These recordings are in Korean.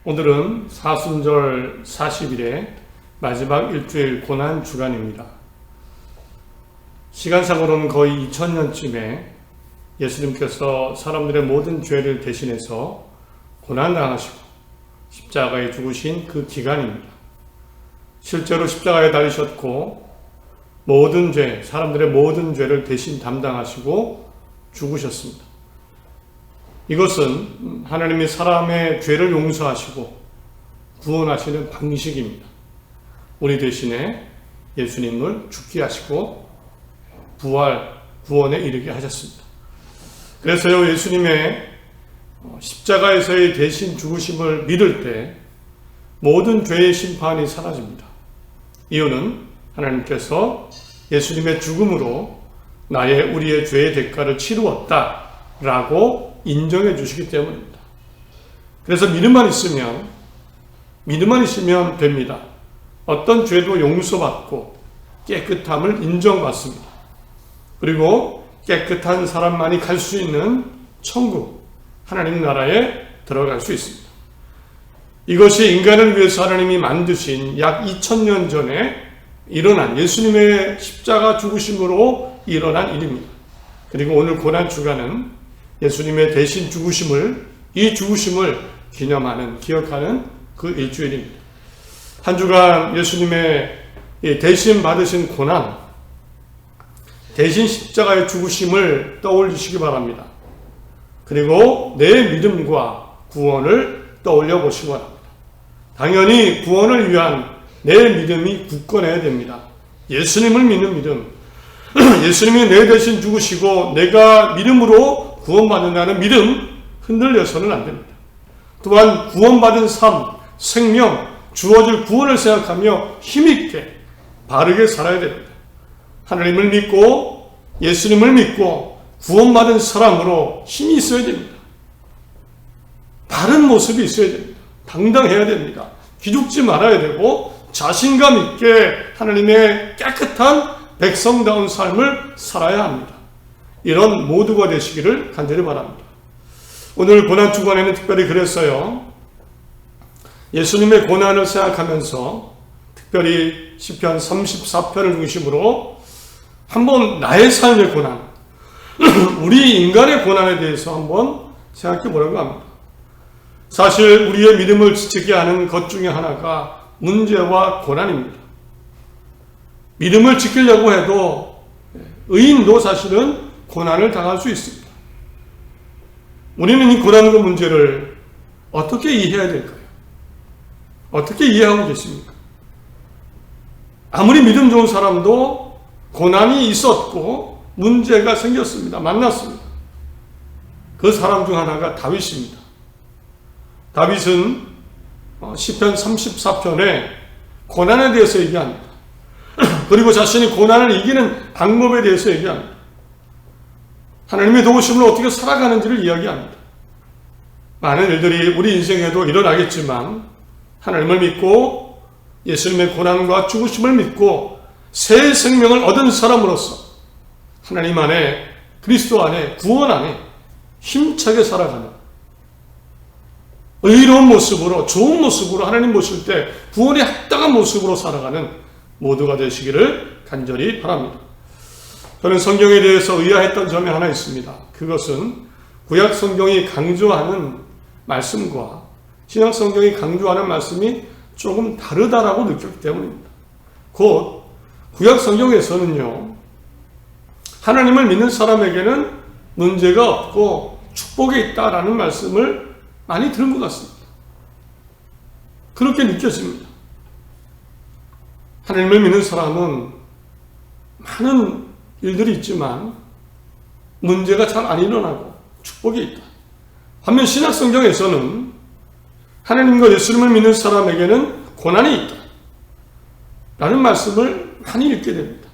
오늘은 사순절 40일의 마지막 일주일 고난 주간입니다. 시간상으로는 거의 2000년쯤에 예수님께서 사람들의 모든 죄를 대신해서 고난당하시고 십자가에 죽으신 그 기간입니다. 실제로 십자가에 달리셨고 모든 죄, 사람들의 모든 죄를 대신 담당하시고 죽으셨습니다. 이것은 하나님이 사람의 죄를 용서하시고 구원하시는 방식입니다. 우리 대신에 예수님을 죽게 하시고 구원에 이르게 하셨습니다. 그래서요, 예수님의 십자가에서의 대신 죽으심을 믿을 때 모든 죄의 심판이 사라집니다. 이유는 하나님께서 예수님의 죽음으로 우리의 죄의 대가를 치루었다라고 인정해 주시기 때문입니다. 그래서 믿음만 있으면 됩니다. 어떤 죄도 용서받고 깨끗함을 인정받습니다. 그리고 깨끗한 사람만이 갈 수 있는 천국, 하나님 나라에 들어갈 수 있습니다. 이것이 인간을 위해서 하나님이 만드신 약 2000년 전에 일어난 예수님의 십자가 죽으심으로 일어난 일입니다. 그리고 오늘 고난주간은 예수님의 대신 이 죽으심을 기억하는 그 일주일입니다. 한 주간 예수님의 대신 받으신 고난, 대신 십자가의 죽으심을 떠올리시기 바랍니다. 그리고 내 믿음과 구원을 떠올려 보시기 바랍니다. 당연히 구원을 위한 내 믿음이 굳건해야 됩니다. 예수님을 믿는 믿음, 예수님이 내 대신 죽으시고 내가 믿음으로 구원받는다는 믿음, 흔들려서는 안 됩니다. 또한 구원받은 삶, 생명, 주어질 구원을 생각하며 힘있게 바르게 살아야 됩니다. 하나님을 믿고 예수님을 믿고 구원받은 사람으로 힘이 있어야 됩니다. 바른 모습이 있어야 됩니다. 당당해야 됩니다. 기죽지 말아야 되고 자신감 있게 하나님의 깨끗한 백성다운 삶을 살아야 합니다. 이런 모두가 되시기를 간절히 바랍니다. 오늘 고난주간에는 특별히 그랬어요. 예수님의 고난을 생각하면서 특별히 시편 34편을 중심으로 한번 나의 삶의 고난, 우리 인간의 고난에 대해서 한번 생각해 보려고 합니다. 사실 우리의 믿음을 지키게 하는 것 중에 하나가 문제와 고난입니다. 믿음을 지키려고 해도 의인도 사실은 고난을 당할 수 있습니다. 우리는 이 고난과 문제를 어떻게 이해해야 될까요? 어떻게 이해하고 계십니까? 아무리 믿음 좋은 사람도 고난이 있었고 문제가 생겼습니다. 만났습니다. 그 사람 중 하나가 다윗입니다. 다윗은 시편 34편에 고난에 대해서 얘기합니다. 그리고 자신이 고난을 이기는 방법에 대해서 얘기합니다. 하나님의 도우심으로 어떻게 살아가는지를 이야기합니다. 많은 일들이 우리 인생에도 일어나겠지만 하나님을 믿고 예수님의 고난과 죽으심을 믿고 새 생명을 얻은 사람으로서 하나님 안에, 그리스도 안에, 구원 안에 힘차게 살아가는 의로운 모습으로, 좋은 모습으로 하나님 보실 때 구원에 합당한 모습으로 살아가는 모두가 되시기를 간절히 바랍니다. 저는 성경에 대해서 의아했던 점이 하나 있습니다. 그것은 구약 성경이 강조하는 말씀과 신약 성경이 강조하는 말씀이 조금 다르다라고 느꼈기 때문입니다. 곧 구약 성경에서는요, 하나님을 믿는 사람에게는 문제가 없고 축복이 있다라는 말씀을 많이 들은 것 같습니다. 그렇게 느껴집니다. 하나님을 믿는 사람은 많은 일들이 있지만 문제가 잘 안 일어나고 축복이 있다. 반면 신약 성경에서는 하나님과 예수님을 믿는 사람에게는 고난이 있다 라는 말씀을 많이 읽게 됩니다.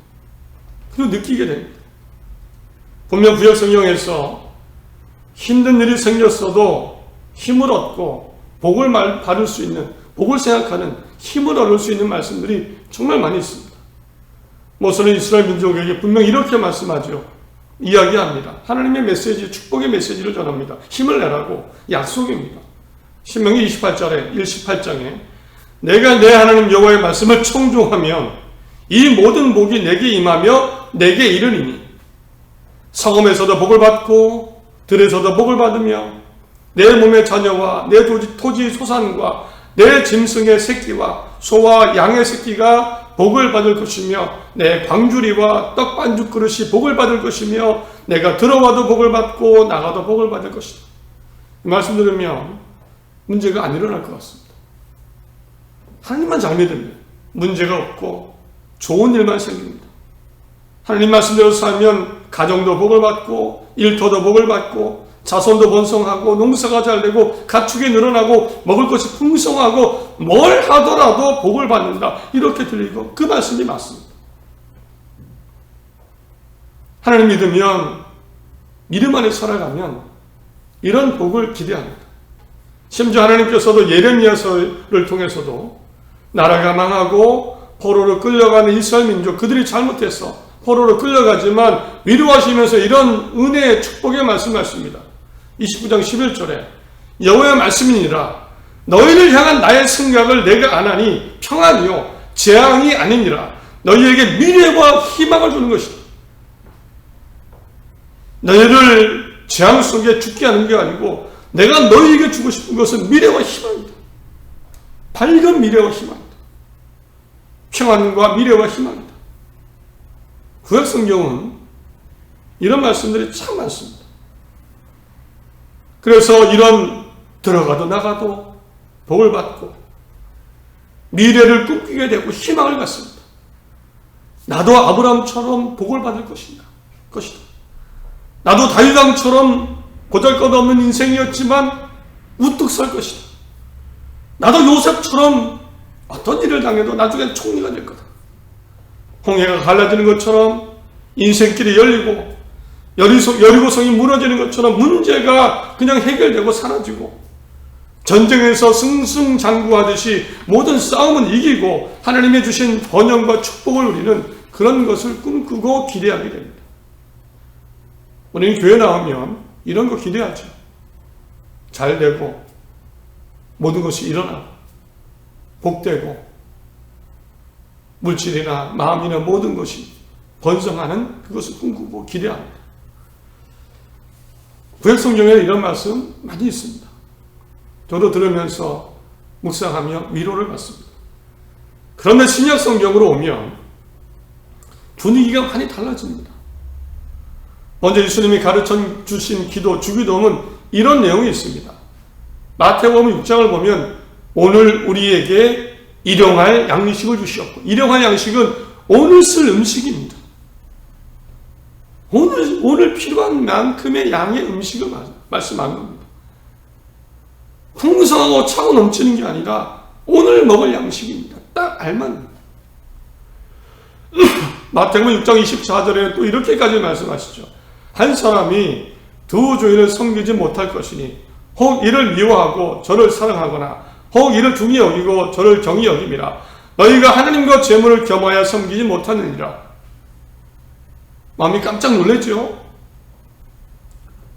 그리고 느끼게 됩니다. 분명 구약 성경에서 힘든 일이 생겼어도 힘을 얻고 복을 받을 수 있는, 복을 생각하는, 힘을 얻을 수 있는 말씀들이 정말 많이 있습니다. 모세는 이스라엘 민족에게 분명 이렇게 말씀하죠. 이야기합니다. 하나님의 메시지, 축복의 메시지를 전합니다. 힘을 내라고 약속입니다. 신명기 18장에 내가 내 하나님 여호와의 말씀을 청종하면 이 모든 복이 내게 임하며 내게 이르니니 성읍에서도 복을 받고 들에서도 복을 받으며 내 몸의 자녀와 내 토지 소산과 내 짐승의 새끼와 소와 양의 새끼가 복을 받을 것이며 내 광주리와 떡반죽 그릇이 복을 받을 것이며 내가 들어와도 복을 받고 나가도 복을 받을 것이다. 이 말씀 들으면 문제가 안 일어날 것 같습니다. 하나님만 잘 믿으면 문제가 없고 좋은 일만 생깁니다. 하나님 말씀대로 살면 가정도 복을 받고 일터도 복을 받고 자손도 번성하고 농사가 잘 되고 가축이 늘어나고 먹을 것이 풍성하고 뭘 하더라도 복을 받는다. 이렇게 들리고 그 말씀이 맞습니다. 하나님 믿으면 믿음 안에 살아가면 이런 복을 기대합니다. 심지어 하나님께서도 예레미야서를 통해서도 나라가 망하고 포로로 끌려가는 이스라엘 민족 그들이 잘못해서 포로로 끌려가지만 위로하시면서 이런 은혜의 축복의 말씀하십니다. 29장 11절에 여호와의 말씀이니라 너희를 향한 나의 생각을 내가 아나니 평안이요 재앙이 아니니라 너희에게 미래와 희망을 주는 것이다. 너희를 재앙 속에 죽게 하는 게 아니고 내가 너희에게 주고 싶은 것은 미래와 희망이다. 밝은 미래와 희망이다. 평안과 미래와 희망이다. 구약 성경은 이런 말씀들이 참 많습니다. 그래서 이런 들어가도 나가도 복을 받고 미래를 꿈꾸게 되고 희망을 갖습니다. 나도 아브라함처럼 복을 받을 것이다. 나도 다윗왕처럼 보잘것없는 인생이었지만 우뚝 설 것이다. 나도 요셉처럼 어떤 일을 당해도 나중엔 총리가 될 거다. 홍해가 갈라지는 것처럼 인생길이 열리고 여리고성이 무너지는 것처럼 문제가 그냥 해결되고 사라지고 전쟁에서 승승장구하듯이 모든 싸움은 이기고 하나님의 주신 번영과 축복을 누리는 그런 것을 꿈꾸고 기대하게 됩니다. 우리는 교회 나오면 이런 거 기대하죠. 잘 되고 모든 것이 일어나고 복되고 물질이나 마음이나 모든 것이 번성하는 그것을 꿈꾸고 기대합니다. 구약 성경에 이런 말씀 많이 있습니다. 저도 들으면서 묵상하며 위로를 받습니다. 그런데 신약 성경으로 오면 분위기가 많이 달라집니다. 먼저 예수님이 가르쳐 주신 기도, 주기도는 이런 내용이 있습니다. 마태복음 6장을 보면 오늘 우리에게 일용할 양식을 주시옵고, 일용할 양식은 오늘 쓸 음식입니다. 오늘 필요한 만큼의 양의 음식을 말씀하는 겁니다. 풍성하고 차고 넘치는 게 아니라 오늘 먹을 양식입니다. 딱 알맞는. 마태복음 6장 24절에 또 이렇게까지 말씀하시죠. 한 사람이 두 주인을 섬기지 못할 것이니 혹 이를 미워하고 저를 사랑하거나 혹 이를 중히 여기고 저를 정히 여김이라. 너희가 하나님과 재물을 겸하여 섬기지 못하느니라. 마음이 깜짝 놀랐죠.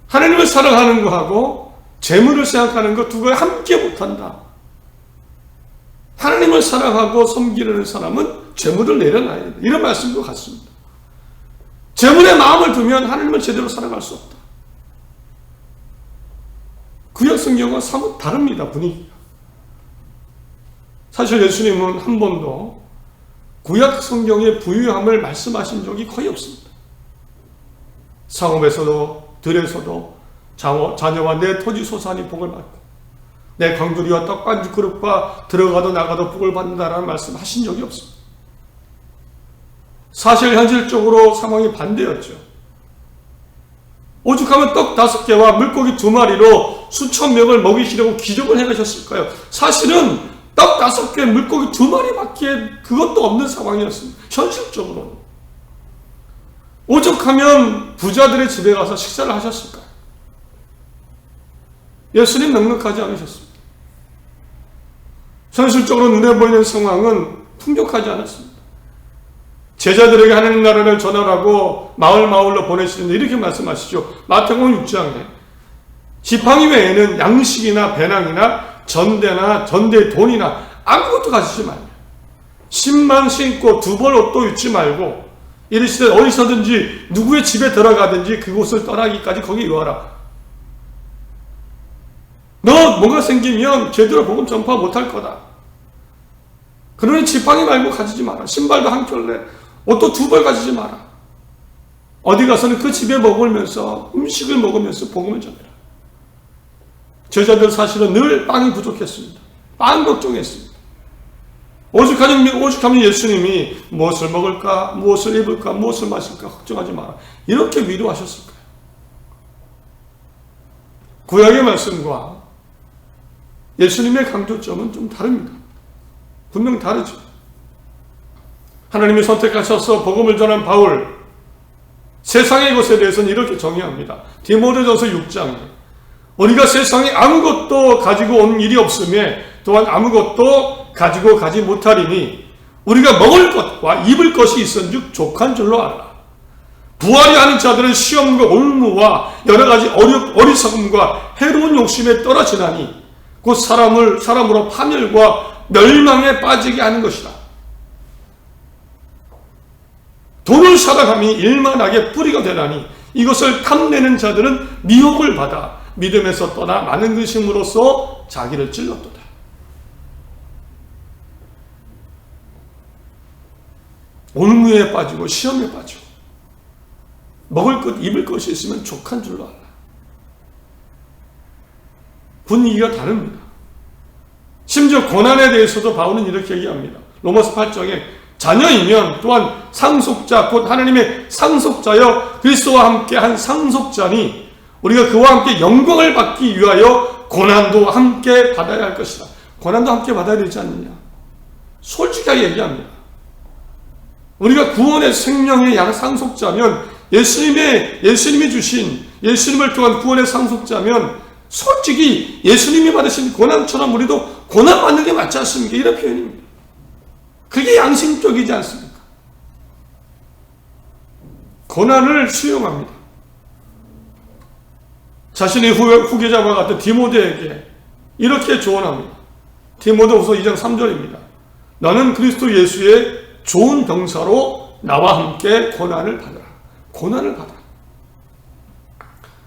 하나님을 사랑하는 거하고 재물을 생각하는 거 두 가지 함께 못한다. 하나님을 사랑하고 섬기려는 사람은 재물을 내려놔야 된다. 이런 말씀도 같습니다. 재물에 마음을 두면 하나님을 제대로 사랑할 수 없다. 구약 성경과 사뭇 다릅니다. 분위기가. 사실 예수님은 한 번도 구약 성경의 부유함을 말씀하신 적이 거의 없습니다. 상업에서도 들에서도 자녀와 내 토지 소산이 복을 받고 내 광주리와 떡반죽 그릇과 들어가도 나가도 복을 받는다라는 말씀 하신 적이 없습니다. 사실 현실적으로 상황이 반대였죠. 오죽하면 떡 5개와 물고기 2마리로 수천 명을 먹이시려고 기적을 행하셨을까요? 사실은 떡 5개, 물고기 2마리밖에 그것도 없는 상황이었습니다. 현실적으로는. 오죽하면 부자들의 집에 가서 식사를 하셨을까요? 예수님 넉넉하지 않으셨습니다. 현실적으로 눈에 보이는 상황은 풍족하지 않았습니다. 제자들에게 하나님 나라를 전하라고 마을로 보내시는데 이렇게 말씀하시죠. 마태복음 6장에 지팡이 외에는 양식이나 배낭이나 전대 돈이나 아무것도 가지지 말며 10만 신고 2벌 옷도 입지 말고 이르시되 어디서든지 누구의 집에 들어가든지 그곳을 떠나기까지 거기 유하라. 너 뭐가 생기면 제대로 복음 전파 못할 거다. 그러니 지팡이 말고 가지지 마라. 신발도 한 켤레, 옷도 2벌 가지지 마라. 어디 가서는 그 집에 머물면서 음식을 먹으면서 복음을 전해라. 제자들 사실은 늘 빵이 부족했습니다. 빵 걱정했습니다. 오죽하면 예수님이 무엇을 먹을까, 무엇을 입을까, 무엇을 마실까 걱정하지 마라. 이렇게 위로하셨을까요? 구약의 말씀과 예수님의 강조점은 좀 다릅니다. 분명 다르죠. 하나님이 선택하셔서 복음을 전한 바울, 세상의 것에 대해서는 이렇게 정의합니다. 디모데전서 6장에 우리가 세상에 아무것도 가지고 온 일이 없음에 또한 아무것도 가지고 가지 못하리니 우리가 먹을 것과 입을 것이 있은즉 족한 줄로 알라. 부하려 하는 자들은 시험과 올무와 여러 가지 어리석음과 해로운 욕심에 떨어지나니 곧 사람으로 파멸과 멸망에 빠지게 하는 것이다. 돈을 사랑함이 일만하게 뿌리가 되나니 이것을 탐내는 자들은 미혹을 받아 믿음에서 떠나 많은 근심으로써 자기를 찔렀도다. 올무에 빠지고 시험에 빠지고 먹을 것 입을 것이 있으면 족한 줄로 알라. 분위기가 다릅니다. 심지어 고난에 대해서도 바울은 이렇게 얘기합니다. 로마서 8장에 자녀이면 또한 상속자 곧 하나님의 상속자여 그리스도와 함께 한 상속자니 우리가 그와 함께 영광을 받기 위하여 고난도 함께 받아야 할 것이다. 고난도 함께 받아야 되지 않느냐. 솔직하게 얘기합니다. 우리가 구원의 생명의 상속자면 예수님이 주신 예수님을 통한 구원의 상속자면 솔직히 예수님이 받으신 고난처럼 우리도 고난 받는 게 맞지 않습니까? 이런 표현입니다. 그게 양심적이지 않습니까? 고난을 수용합니다. 자신의 후계자와 같은 디모데에게 이렇게 조언합니다. 디모데후서 2장 3절입니다. 너는 그리스도 예수의 좋은 병사로 나와 함께 고난을 받아라. 고난을 받아라.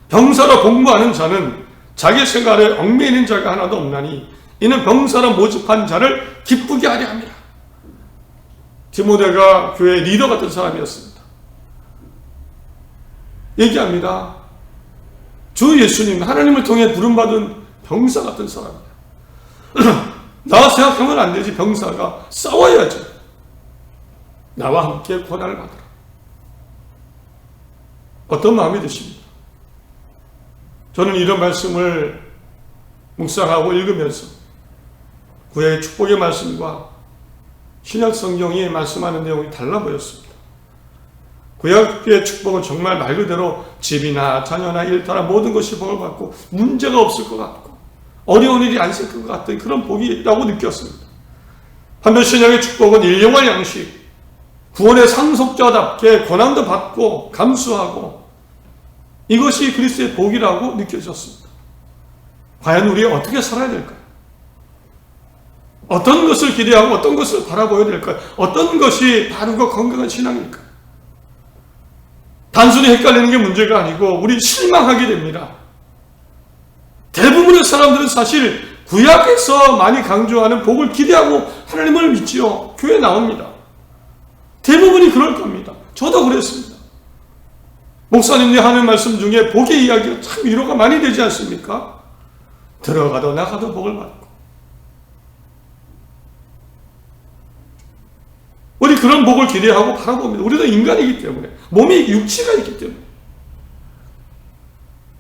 병사로 복무하는 자는 자기 생활에 얽매이는 자가 하나도 없나니 이는 병사로 모집한 자를 기쁘게 하려 합니다. 디모데가 교회 리더 같은 사람이었습니다. 얘기합니다. 주 예수님, 하나님을 통해 부름받은 병사 같은 사람이야. 나 생각하면 안 되지. 병사가 싸워야지. 나와 함께 고난을 받으라. 어떤 마음이 드십니까? 저는 이런 말씀을 묵상하고 읽으면서 구약의 축복의 말씀과 신약 성경이 말씀하는 내용이 달라 보였습니다. 구약의 축복은 정말 말 그대로 집이나 자녀나 일터나 모든 것이 복을 받고 문제가 없을 것 같고 어려운 일이 안 생길 것 같은 그런 복이라고 느꼈습니다. 반면 신약의 축복은 일용할 양식, 구원의 상속자답게 고난도 받고 감수하고 이것이 그리스도의 복이라고 느껴졌습니다. 과연 우리 어떻게 살아야 될까요? 어떤 것을 기대하고 어떤 것을 바라봐야 될까요? 어떤 것이 바르고 건강한 신앙일까요? 단순히 헷갈리는 게 문제가 아니고 우리 실망하게 됩니다. 대부분의 사람들은 사실 구약에서 많이 강조하는 복을 기대하고 하나님을 믿지요. 교회에 나옵니다. 대부분이 그럴 겁니다. 저도 그랬습니다. 목사님이 하는 말씀 중에 복의 이야기가 참 위로가 많이 되지 않습니까? 들어가도 나가도 복을 받고 우리 그런 복을 기대하고 바라봅니다. 우리도 인간이기 때문에 몸이 육체가 있기 때문에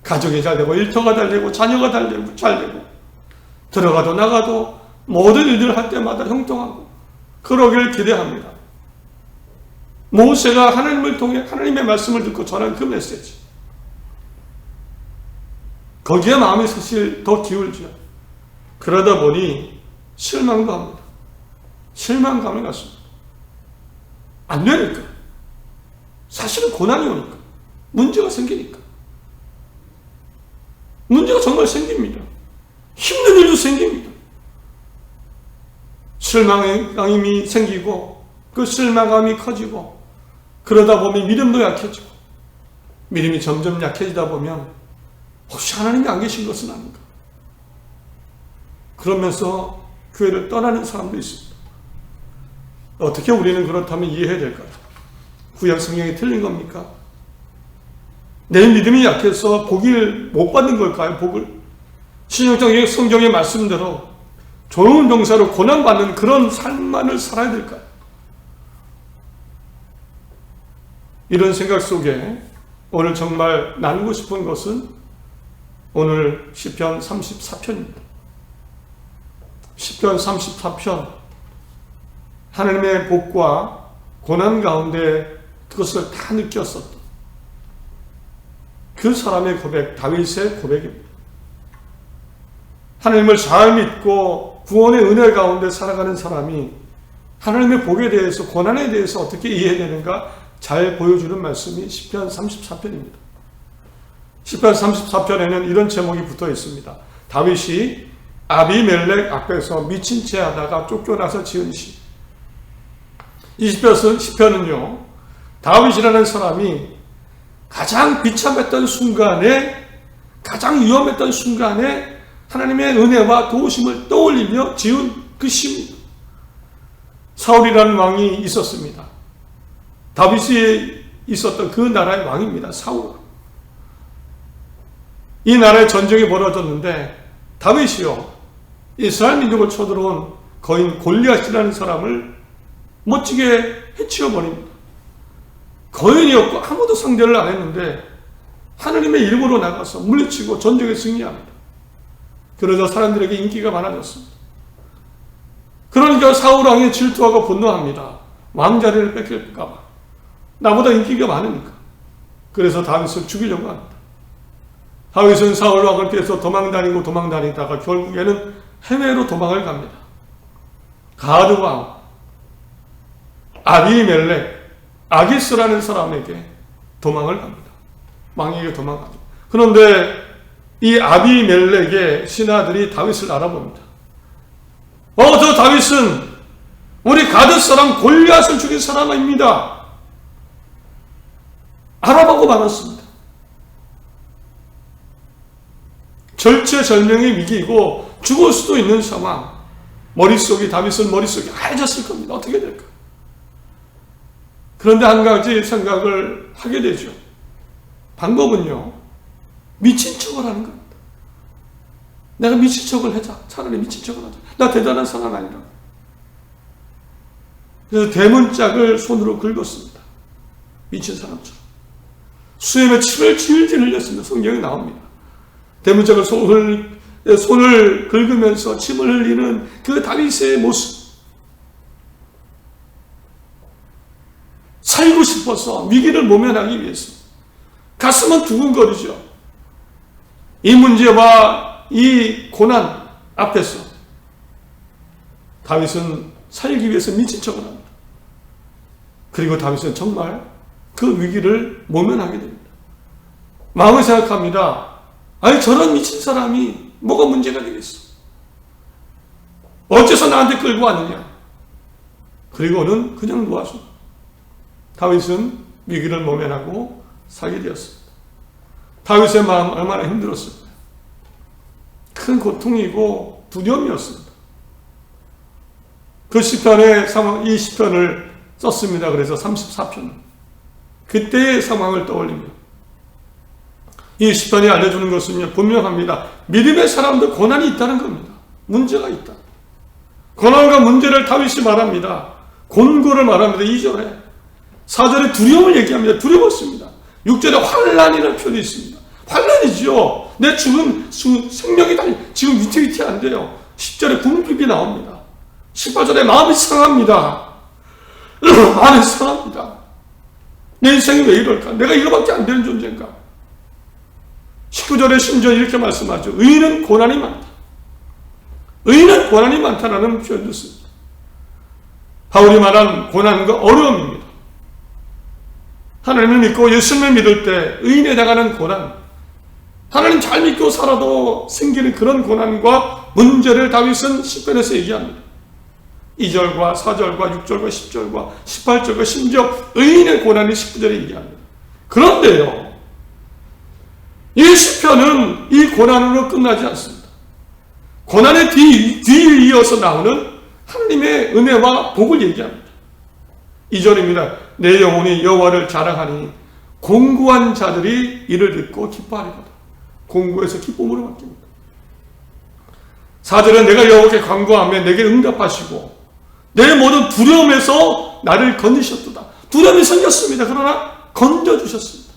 가정이 잘 되고 일터가 잘 되고 자녀가 잘 되고 들어가도 나가도 모든 일들을 할 때마다 형통하고 그러기를 기대합니다. 모세가 하나님을 통해 하나님의 말씀을 듣고 전한 그 메시지 거기에 마음이 사실 더 기울죠. 그러다 보니 실망도 합니다. 실망감이 났습니다. 안 되니까. 사실은 고난이 오니까. 문제가 생기니까. 문제가 정말 생깁니다. 힘든 일도 생깁니다. 실망감이 생기고 그 실망감이 커지고 그러다 보면 믿음도 약해지고 믿음이 점점 약해지다 보면 혹시 하나님이 안 계신 것은 아닌가? 그러면서 교회를 떠나는 사람도 있습니다. 어떻게 우리는 그렇다면 이해해야 될까요? 구약 성경이 틀린 겁니까? 내 믿음이 약해서 복을 못 받는 걸까요? 복을? 신약성경 성경의 말씀대로 좋은 병사로 고난받는 그런 삶만을 살아야 될까요? 이런 생각 속에 오늘 정말 나누고 싶은 것은 오늘 시편 34편입니다. 시편 34편 하나님의 복과 고난 가운데 그것을 다 느꼈었던 그 사람의 고백, 다윗의 고백입니다. 하나님을 잘 믿고 구원의 은혜 가운데 살아가는 사람이 하나님의 복에 대해서, 고난에 대해서 어떻게 이해되는가 잘 보여주는 말씀이 시편 34편입니다. 시편 34편에는 이런 제목이 붙어 있습니다. 다윗이 아비멜렉 앞에서 미친 채 하다가 쫓겨나서 지은 시. 이 시편은요, 다윗이라는 사람이 가장 비참했던 순간에, 가장 위험했던 순간에 하나님의 은혜와 도우심을 떠올리며 지은 그 시입니다. 사울이라는 왕이 있었습니다. 다윗이 있었던 그 나라의 왕입니다. 사울. 이 나라에 전쟁이 벌어졌는데 다윗이요, 이스라엘 민족을 쳐들어온 거인 골리앗이라는 사람을 멋지게 해치워버립니다. 거인이었고 아무도 상대를 안 했는데 하나님의 이름으로 나가서 물리치고 전쟁에 승리합니다. 그러자 사람들에게 인기가 많아졌습니다. 그러니까 사울 왕이 질투하고 분노합니다. 왕자리를 뺏길까봐. 나보다 인기가 많으니까. 그래서 다윗을 죽이려고 합니다. 다윗은 사울 왕을 피해서 도망다니다가 결국에는 해외로 도망을 갑니다. 가드 왕 아비멜렉, 아기스라는 사람에게 도망을 갑니다. 왕에게 도망갑니다. 그런데 이 아비멜렉의 신하들이 다윗을 알아봅니다. 저 다윗은 우리 가드 사람 골리앗을 죽인 사람입니다. 알아보고 말았습니다. 절체절명의 위기이고 죽을 수도 있는 상황. 다윗은 머릿속이 하얘졌을 겁니다. 어떻게 될까? 그런데 한 가지 생각을 하게 되죠. 방법은요, 미친 척을 하는 겁니다. 내가 미친 척을 하자. 차라리 미친 척을 하자. 나 대단한 사람 아니라. 그래서 대문짝을 손으로 긁었습니다. 미친 사람처럼. 수염에 침을 질질 흘렸습니다. 성경에 나옵니다. 대문짝을 손을 긁으면서 침을 흘리는 그 다윗의 모습. 살고 싶어서 위기를 모면하기 위해서. 가슴은 두근거리죠. 이 문제와 이 고난 앞에서 다윗은 살기 위해서 미친 척을 합니다. 그리고 다윗은 정말 그 위기를 모면하게 됩니다. 마음을 생각합니다. 아니, 저런 미친 사람이 뭐가 문제가 되겠어? 어째서 나한테 끌고 왔느냐? 그리고는 그냥 놓아서 다윗은 위기를 모면하고 살게 되었습니다. 다윗의 마음 얼마나 힘들었을까요? 큰 고통이고 두려움이었습니다. 그 시편의 상황, 이 시편을 썼습니다. 그래서 34편. 그때의 상황을 떠올리며 이 시편이 알려주는 것은요, 분명합니다. 믿음의 사람도 고난이 있다는 겁니다. 문제가 있다. 고난과 문제를 다윗이 말합니다. 곤고를 말합니다. 2절에. 4절에 두려움을 얘기합니다. 두려웠습니다. 6절에 환난이라는 표현이 있습니다. 환난이죠. 내 생명이 다 지금 위태위태한데요. 10절에 궁핍이 나옵니다. 18절에 마음이 상합니다. 마음이 상합니다. 내 인생이 왜 이럴까? 내가 이거밖에 안 되는 존재인가? 19절에 심지어 이렇게 말씀하죠. 의인은 고난이 많다. 의인은 고난이 많다라는 표현도 씁니다. 바울이 말한 고난과 어려움입니다. 하나님을 믿고 예수님을 믿을 때 의인에 당하는 고난, 하나님 잘 믿고 살아도 생기는 그런 고난과 문제를 다윗은 시편에서 얘기합니다. 2절과 4절과 6절과 10절과 18절과 심지어 의인의 고난이 19절에 얘기합니다. 그런데요, 이 시편은 이 고난으로 끝나지 않습니다. 고난의 뒤에 이어서 나오는 하나님의 은혜와 복을 얘기합니다. 2절입니다. 내 영혼이 여호와를 자랑하니 공고한 자들이 이를 듣고 기뻐하리로다. 공고해서 기쁨으로 바뀝니다. 4절은 내가 여호와께 간구하며 내게 응답하시고 내 모든 두려움에서 나를 건지셨도다. 두려움이 생겼습니다. 그러나 건져주셨습니다.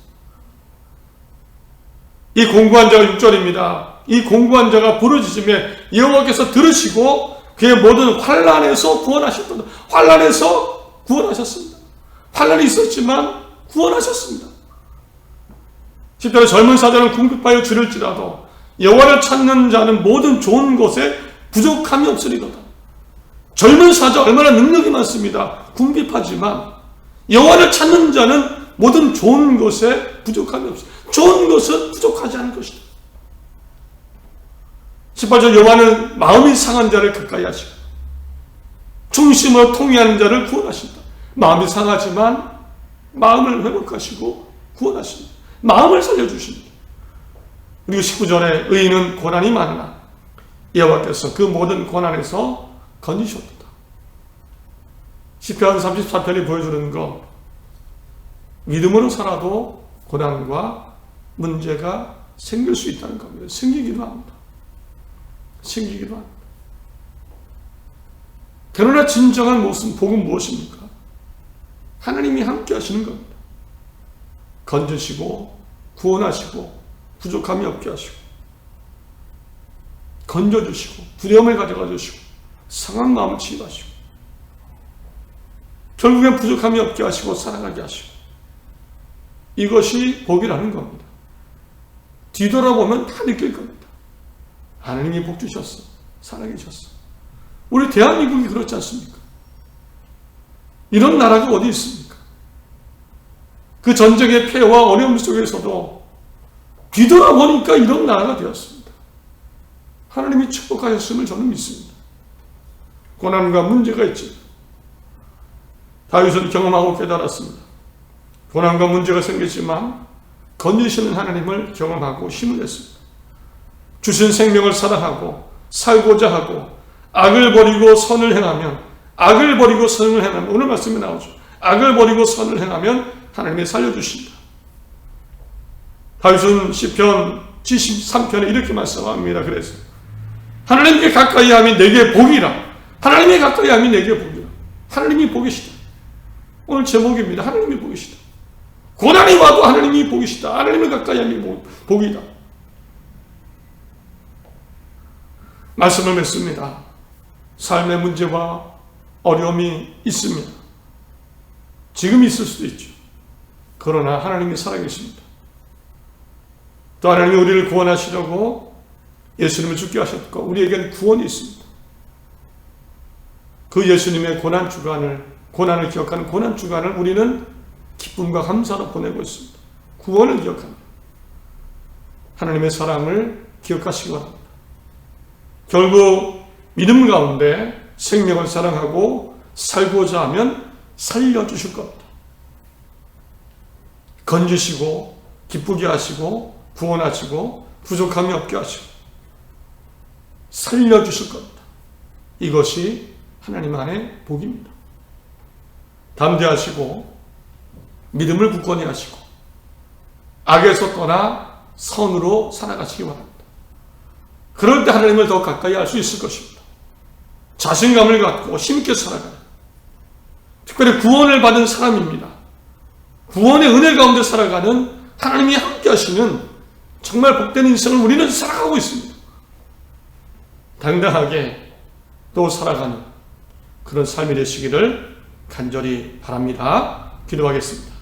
이 공고한 자가 6절입니다. 이 공고한 자가 부르짖으며 여호와께서 들으시고 그의 모든 환난에서 구원하셨도다. 환난에서 구원하셨습니다. 환난이 있었지만 구원하셨습니다. 10절에 젊은 사자는 궁핍하여 줄일지라도 여호와를 찾는 자는 모든 좋은 것에 부족함이 없으리로다. 젊은 사자 얼마나 능력이 많습니다. 궁핍하지만 여호와를 찾는 자는 모든 좋은 것에 부족함이 없습니다. 좋은 것은 부족하지 않을 것이다. 18절 여호와는 마음이 상한 자를 가까이 하시고 중심으로 통회하는 자를 구원하신다. 마음이 상하지만 마음을 회복하시고 구원하십니다. 마음을 살려주십니다. 그리고 19절에 의인은 고난이 많으나 여호와께서 그 모든 고난에서 건지셨다. 시편 34편이 보여주는 것, 믿음으로 살아도 고난과 문제가 생길 수 있다는 겁니다. 생기기도 합니다. 생기기도 합니다. 그러나 진정한 복은 무엇입니까? 하나님이 함께 하시는 겁니다. 건지시고 구원하시고 부족함이 없게 하시고 건져주시고 두려움을 가져가 주시고 상한 마음을 치유하시고 결국엔 부족함이 없게 하시고 살아가게 하시고 이것이 복이라는 겁니다. 뒤돌아보면 다 느낄 겁니다. 하나님이 복 주셨어. 살아계셨어. 우리 대한민국이 그렇지 않습니까? 이런 나라가 어디 있습니까? 그 전쟁의 폐해와 어려움 속에서도 뒤돌아보니까 이런 나라가 되었습니다. 하나님이 축복하셨음을 저는 믿습니다. 고난과 문제가 있지. 다윗은 경험하고 깨달았습니다. 고난과 문제가 생겼지만 건지시는 하나님을 경험하고 힘을 냈습니다. 주신 생명을 사랑하고 살고자 하고 악을 버리고 선을 행하면 오늘 말씀에 나오죠. 악을 버리고 선을 행하면 하나님이 살려주신다. 다윗은 시편 73편에 이렇게 말씀합니다. 그래서 하나님께 가까이 함이 내게 복이라. 하나님께 가까이 함이 내게 복이라. 하나님이 복이시다. 오늘 제목입니다. 하나님이 복이시다. 고난이 와도 하나님이 복이시다. 하나님을 가까이 함이 복이다. 말씀을 맺습니다. 삶의 문제와 어려움이 있으면 지금 있을 수도 있죠. 그러나 하나님이 살아계십니다. 또 하나님이 우리를 구원하시려고 예수님을 죽게 하셨고 우리에게는 구원이 있습니다. 그 예수님의 고난을 기억하는 고난 주간을 우리는 기쁨과 감사로 보내고 있습니다. 구원을 기억합니다. 하나님의 사랑을 기억하시기 바랍니다. 결국 믿음 가운데 생명을 사랑하고 살고자 하면 살려주실 겁니다. 건지시고 기쁘게 하시고 구원하시고 부족함이 없게 하시고 살려주실 겁니다. 이것이 하나님 안의 복입니다. 담대하시고 믿음을 굳건히 하시고 악에서 떠나 선으로 살아가시기 바랍니다. 그럴 때 하나님을 더 가까이 할 수 있을 것입니다. 자신감을 갖고 힘있게 살아가는 특별히 구원을 받은 사람입니다. 구원의 은혜 가운데 살아가는 하나님이 함께 하시는 정말 복된 인생을 우리는 살아가고 있습니다. 당당하게 또 살아가는 그런 삶이 되시기를 간절히 바랍니다. 기도하겠습니다.